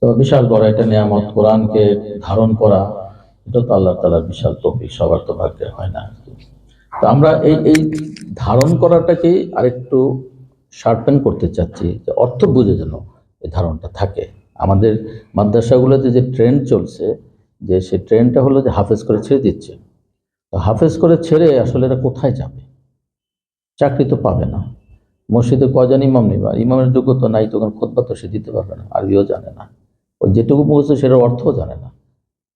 তো বিশাল বড় একটা নিয়ামত কোরআনকে ধারণ করা, এটা তো আল্লাহ তাআলার বিশাল তৌফিক, সবার তো ভাগ্যে হয় না। তো আমরা এই ধারণ করাটাকে আরেকটু শার্পেন করতে চাচ্ছি, যে অর্থ বুঝে যেন এই ধারণটা থাকে। আমাদের মাদ্রাসাগুলোতে যে ট্রেন্ড চলছে, যে সেই ট্রেন্ডটা হলো যে হাফেজ করে ছেড়ে দিচ্ছে। তো হাফেজ করে ছেড়ে আসলে এরা কোথায় যাবে? চাকরি তো পাবে না। মসজিদে কজন ইমাম নেবে? আর ইমামের যোগ্যতা নাই, তখন খুতবা তো সে দিতে পারবে না, আরবিও জানে না। ওই যেটুকু মুখস্থ সেটার অর্থও জানে না।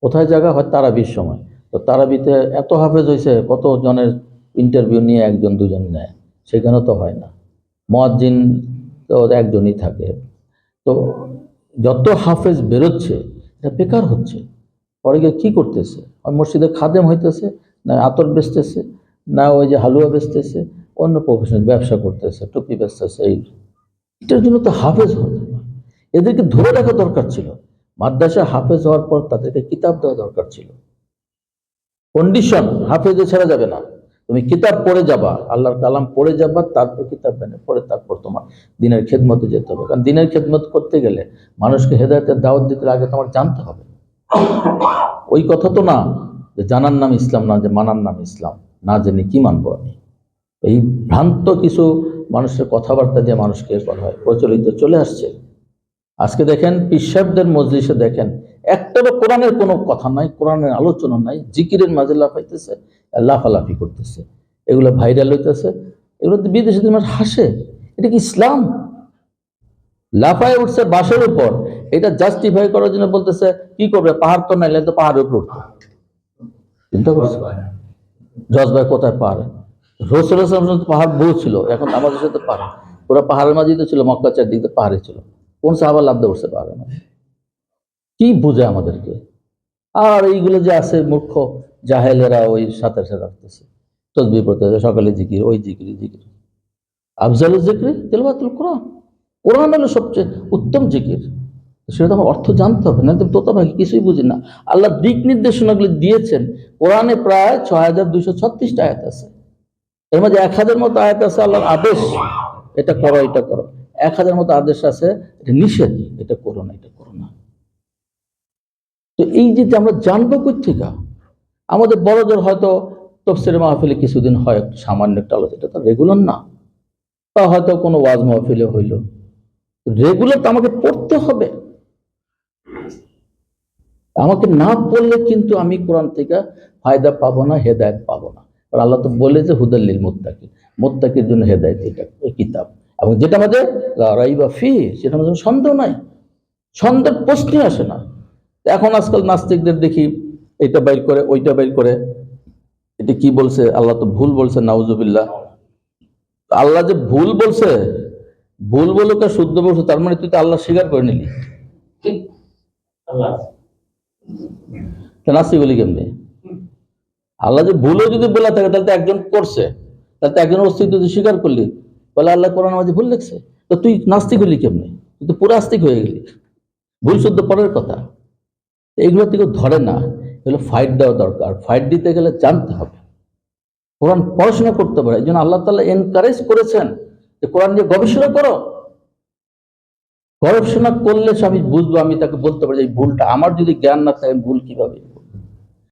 কোথায় জায়গা হয়? তারাবির সময়। তো তারাবিতে এত হাফেজ হয়েছে, কত জনের ইন্টারভিউ নিয়ে একজন দুজন নেয়, সেখানে তো হয় না। মুয়াজ্জিন তো একজনই থাকে। তো যত হাফেজ বেরোচ্ছে, এটা বেকার হচ্ছে। পরে গিয়ে কী করতেছে? ওই মসজিদে খাদেম হইতেছে, না আতর বেচতেছে, না ওই যে হালুয়া বেচতেছে, অন্য প্রফেশনাল ব্যবসা করতেছে, টুপি বেচতেছে। এটার জন্য তো হাফেজ হতে না, এদেরকে ধরে রাখা দরকার ছিল। মাদ্রাসা হাফেজ হওয়ার পর তাদেরকে কিতাব দেওয়া দরকার ছিল। কন্ডিশন, হাফেজে ছেড়ে যাবে না, তুমি কিতাব পড়ে যাবা, আল্লাহর কালাম পড়ে যাবা, তারপর কিতাব বেনে পড়ে তারপর তোমার দিনের খেদমতে যেতে হবে। কারণ দিনের খেদমত করতে গেলে মানুষকে হেদায়েতের দাওয়াত দিতে আগে তোমার জানতে হবে। ওই কথা তো না যে জানার নাম ইসলাম না, যে মানার নাম ইসলাম, না জেনে কি মানবো আমি। এই ভ্রান্ত কিছু মানুষের কথাবার্তা দিয়ে মানুষকে প্রচলিত চলে আসছে। আজকে দেখেন পীর সাহেবদের মজলিসে দেখেন, একটারও কোরআনের কোনো কথা নাই, কোরআনের আলোচনা নাই, জিকিরের মাঝে লাফাইতেছে, লাফালাফি করতেছে, এগুলো ভাইরাল হইতেছে। এগুলো বিদেশিদের মানুষ হাসে। এটা কি ইসলাম? লাফায় উঠছে বাসের উপর, এটা জাস্টিফাই করার জন্য বলতেছে কি করবে, পাহাড় তো নাইলে তো পাহাড়ের উপর উঠতো। চিন্তা করছে জজ ভাই কোথায় পাহাড়? রসুল পাহাড় বহু ছিল, এখন আমাদের সাথে পাহাড়, ওরা পাহাড়ের মাঝেই তো ছিল, মক্কা চারদিকে পাহাড়ে ছিল। কোন সাহাবা লাভ দিয়ে উঠছে পাহাড়ের মাঝে? কি বুঝে আমাদেরকে? আর এইগুলো যে আছে মূর্খ জাহেলেরা ওই সাথে সাথে রাখতেছে, তসবিহ পড়তেছে, সকালে জিকির, ওই জিকির জিকির। আফজালুল জিকির তিলাওয়াতুল কোরআন। কোরআন হলো সবচেয়ে উত্তম জিকির। সেটা তো আমার অর্থ জানতে হবে, না তো তোতা ভাই কিছুই বুঝি না। আল্লাহ দিক নির্দেশনাগুলি দিয়েছেন। কোরআনে প্রায় ৬,২৩৬টা আয়াত আছে। এর মধ্যে ১,০০০ মতো আয়াত আছে আল্লাহর আদেশ, এটা করো এটা করো। ১,০০০ মতো আদেশ আছে এটা নিষেধ, এটা করো না এটা করো না। তো এই যে আমরা জানবো কোথেকে? আমাদের বড়দের হয়তো তফসিরের মাহফিলে কিছুদিন হয়, একটু সামান্য একটা আলোচনা, এটা তো রেগুলার না। বা হয়তো কোনো ওয়াজ মাহফিলে হইল, রেগুলার তো আমাকে পড়তে হবে। আমাকে না পড়লে কিন্তু আমি কোরআন থেকে ফায়দা পাবো না, হেদায়েত পাবো না। কারণ আল্লাহ তো বলে যে হুদাল্লিল মুত্তাকিন, মুত্তাকির জন্য হেদায়েত, এটা এই কিতাব। এবং যেটা আমাদের লা রাইবা ফি, সেটা আমাদের সন্দেহ নাই, সন্দেহের প্রশ্নই আসে না। এখন আজকাল নাস্তিকদের দেখি এটা বাইর করে ওইটা বাইর করে, এটা কি বলছে? আল্লাহ তো ভুল বলছে, নাউজুবিল্লাহ। আল্লাহ যে ভুল বলছে, ভুল বলুক আর শুদ্ধ বলছে, তার মানে তুই তো আল্লাহ স্বীকার করে নিলি। নাস্তিক বলি কেমনি? আল্লাহ যে ভুলও যদি বলে থাকে, তাহলে তো একজন করছে, তাহলে তো একজন অস্তিত্ব তুই স্বীকার করলি, বলে আল্লাহ কোরআন মাঝে ভুল লিখছে। তো তুই নাস্তিক হলি কেমনি? তুই তো পুরো আস্তিক হয়ে গেলি। ভুল শুদ্ধ পরের কথা, এইগুলো থেকে ধরে না। এগুলো ফাইট দেওয়া দরকার। ফাইট দিতে গেলে জানতে হবে, কোরআন পড়াশোনা করতে পারে। এই জন্য আল্লাহ তাআলা এনকারেজ করেছেন যে কোরআন নিয়ে গবেষণা করো। গবেষণা করলে আমি বুঝবো, আমি তাকে বলতে পারি এই ভুলটা। আমার যদি জ্ঞান না থাকে ভুল কিভাবে